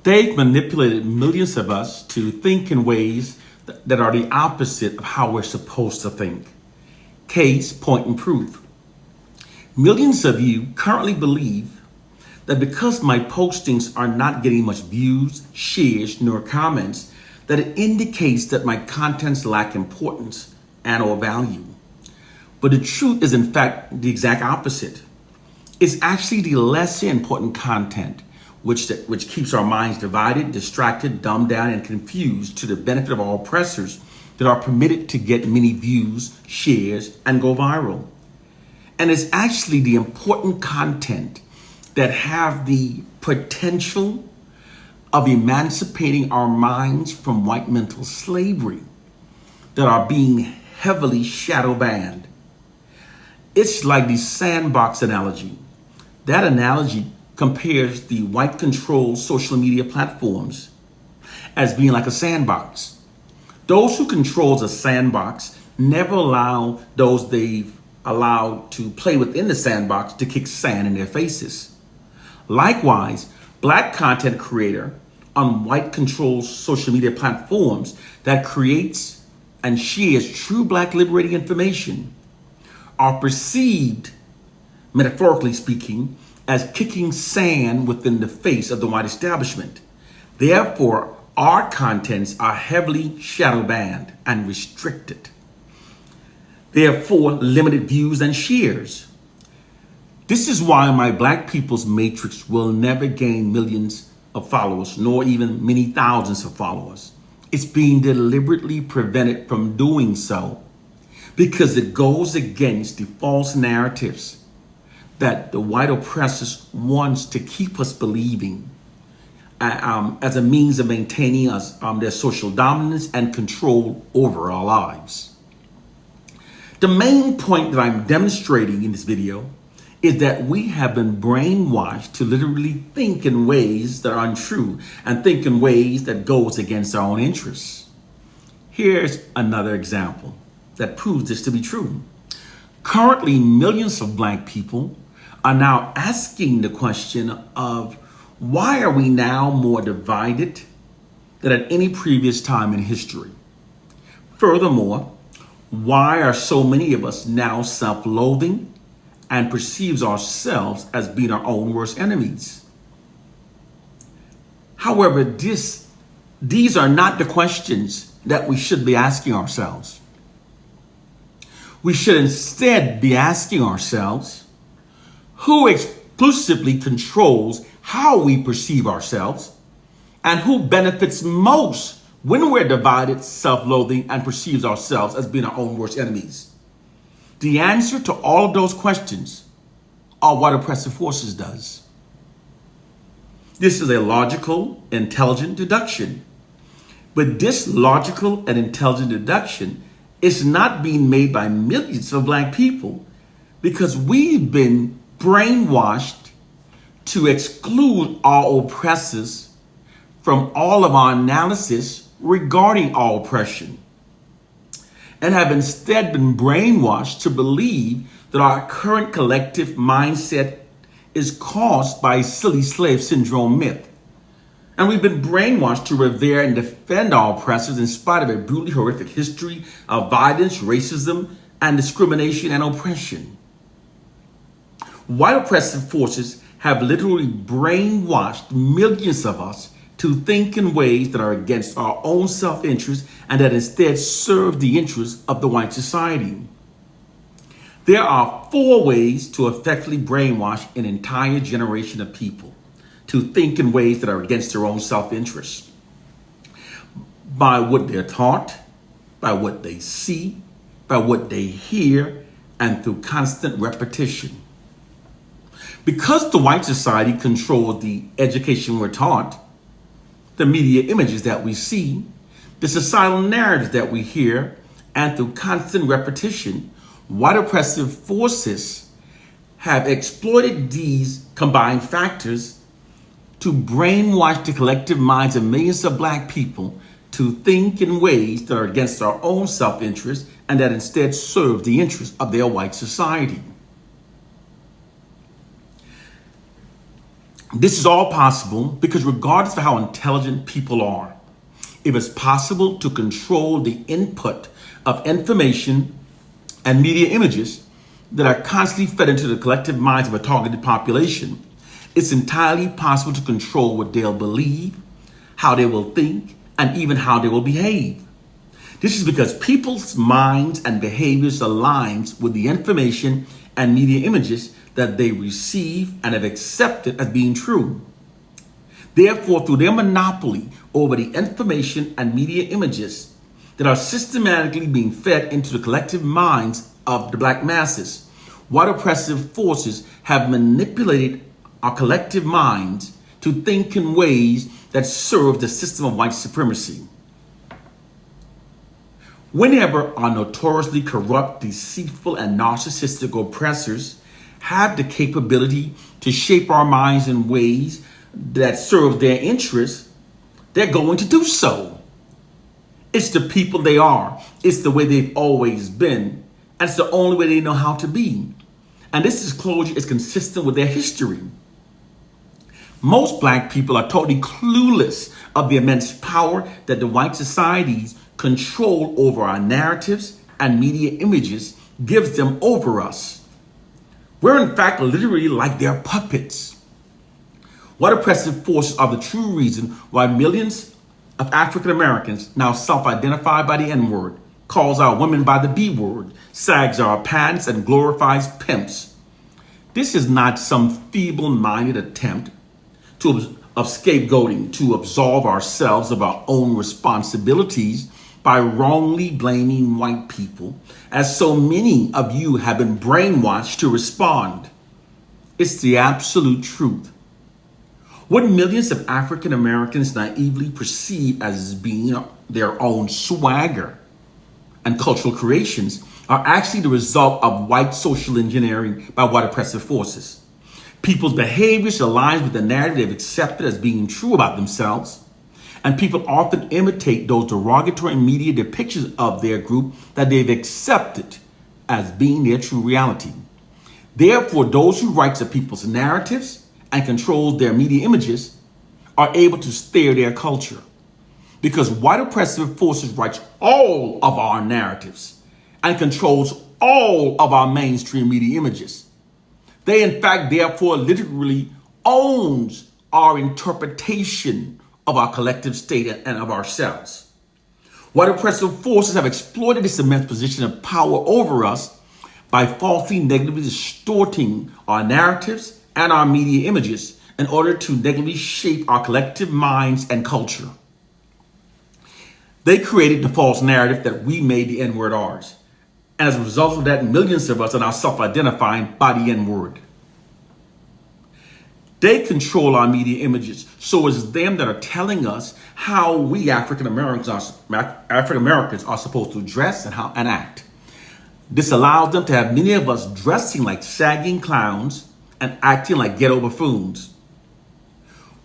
They've manipulated millions of us to think in ways that are the opposite of how we're supposed to think. Case, point, and proof. Millions of you currently believe that because my postings are not getting much views, shares, nor comments, that it indicates that my contents lack importance and or value. But the truth is in fact the exact opposite. It's actually the less important content which keeps our minds divided, distracted, dumbed down, and confused to the benefit of our oppressors that are permitted to get many views, shares, and go viral. And it's actually the important content that have the potential of emancipating our minds from white mental slavery that are being heavily shadow banned. It's like the sandbox analogy. That analogy compares the white controlled social media platforms as being like a sandbox. Those who controls a sandbox never allow those they've allowed to play within the sandbox to kick sand in their faces. Likewise, black content creator on white controlled social media platforms that creates and shares true black liberating information are perceived, metaphorically speaking, as kicking sand within the face of the white establishment. Therefore, our contents are heavily shadow banned and restricted. Therefore, limited views and shares. This is why my Black People's Matrix will never gain millions of followers, nor even many thousands of followers. It's being deliberately prevented from doing so because it goes against the false narratives that the white oppressors wants to keep us believing as a means of maintaining us their social dominance and control over our lives. The main point that I'm demonstrating in this video is that we have been brainwashed to literally think in ways that are untrue and think in ways that goes against our own interests. Here's another example that proves this to be true. Currently, millions of black people are now asking the question of why are we now more divided than at any previous time in history? Furthermore, why are so many of us now self-loathing and perceives ourselves as being our own worst enemies? However, these are not the questions that we should be asking ourselves. We should instead be asking ourselves, who exclusively controls how we perceive ourselves, and who benefits most when we're divided, self-loathing, and perceives ourselves as being our own worst enemies? The answer to all of those questions are what oppressive forces does. This is a logical, intelligent deduction. But this logical and intelligent deduction is not being made by millions of black people because we've been brainwashed to exclude our oppressors from all of our analysis regarding our oppression, and have instead been brainwashed to believe that our current collective mindset is caused by a silly slave syndrome myth. And we've been brainwashed to revere and defend our oppressors in spite of a brutally horrific history of violence, racism, and discrimination and oppression. White oppressive forces have literally brainwashed millions of us to think in ways that are against our own self-interest and that instead serve the interests of the white society. There are 4 ways to effectively brainwash an entire generation of people to think in ways that are against their own self-interest. By what they're taught, by what they see, by what they hear, and through constant repetition. Because the white society controls the education we're taught, the media images that we see, the societal narratives that we hear, and through constant repetition, white oppressive forces have exploited these combined factors to brainwash the collective minds of millions of black people to think in ways that are against our own self-interest and that instead serve the interests of their white society. This is all possible because regardless of how intelligent people are, if it's possible to control the input of information and media images that are constantly fed into the collective minds of a targeted population, it's entirely possible to control what they'll believe, how they will think, and even how they will behave. This is because people's minds and behaviors aligns with the information and media images that they receive and have accepted as being true. Therefore, through their monopoly over the information and media images that are systematically being fed into the collective minds of the black masses, white oppressive forces have manipulated our collective minds to think in ways that serve the system of white supremacy. Whenever our notoriously corrupt, deceitful, and narcissistic oppressors have the capability to shape our minds in ways that serve their interests, they're going to do so. It's the people they are. It's the way they've always been. And it's the only way they know how to be. And this disclosure is consistent with their history. Most black people are totally clueless of the immense power that the white society's control over our narratives and media images gives them over us. We're in fact literally like their puppets. White oppressive forces are the true reason why millions of African Americans now self-identify by the N-word, calls our women by the B-word, sags our pants, and glorifies pimps. This is not some feeble-minded attempt of scapegoating to absolve ourselves of our own responsibilities by wrongly blaming white people, as so many of you have been brainwashed to respond. It's the absolute truth. What millions of African Americans naively perceive as being their own swagger and cultural creations are actually the result of white social engineering by white oppressive forces. People's behaviors align with the narrative they've accepted as being true about themselves, and people often imitate those derogatory media depictions of their group that they've accepted as being their true reality. Therefore, those who write to people's narratives and control their media images are able to steer their culture, because white oppressive forces writes all of our narratives and controls all of our mainstream media images. They, in fact, therefore, literally owns our interpretation of our collective state and of ourselves. White oppressive forces have exploited this immense position of power over us by falsely negatively distorting our narratives and our media images in order to negatively shape our collective minds and culture. They created the false narrative that we made the N-word ours. And as a result of that, millions of us are now self-identifying by the N-word. They control our media images, so it's them that are telling us how we African Americans are supposed to dress and act. This allows them to have many of us dressing like sagging clowns and acting like ghetto buffoons.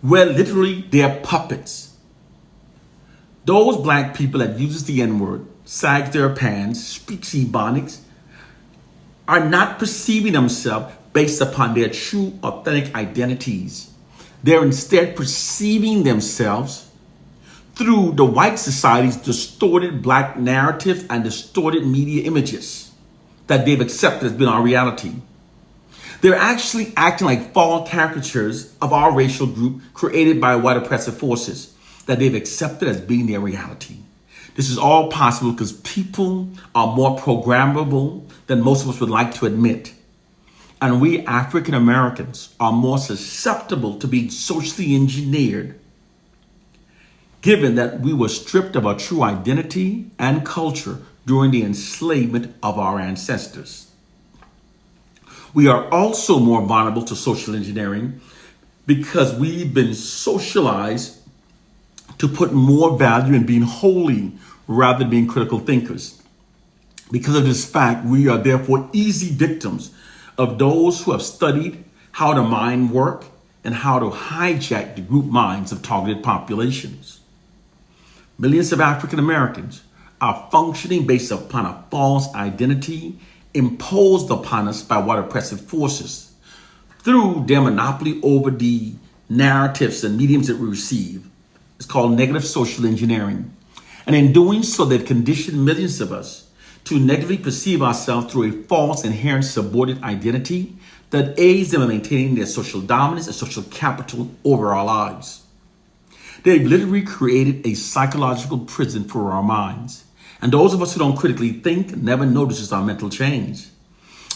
We're literally their puppets. Those black people that uses the N-word, sags their pants, speaks Ebonics, are not perceiving themselves based upon their true, authentic identities. They're instead perceiving themselves through the white society's distorted black narratives and distorted media images that they've accepted as being our reality. They're actually acting like false caricatures of our racial group created by white oppressive forces that they've accepted as being their reality. This is all possible because people are more programmable than most of us would like to admit. And we African Americans are more susceptible to being socially engineered, given that we were stripped of our true identity and culture during the enslavement of our ancestors. We are also more vulnerable to social engineering because we've been socialized to put more value in being holy rather than being critical thinkers. Because of this fact, we are therefore easy victims of those who have studied how the mind works and how to hijack the group minds of targeted populations. Millions of African Americans are functioning based upon a false identity imposed upon us by white oppressive forces through their monopoly over the narratives and mediums that we receive. It's called negative social engineering. And in doing so, they've conditioned millions of us to negatively perceive ourselves through a false, inherent, subordinate identity that aids them in maintaining their social dominance and social capital over our lives. They've literally created a psychological prison for our minds. And those of us who don't critically think never notices our mental change.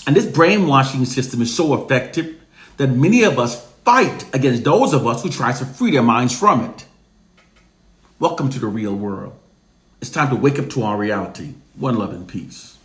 And this brainwashing system is so effective that many of us fight against those of us who try to free their minds from it. Welcome to the real world. It's time to wake up to our reality. One love and peace.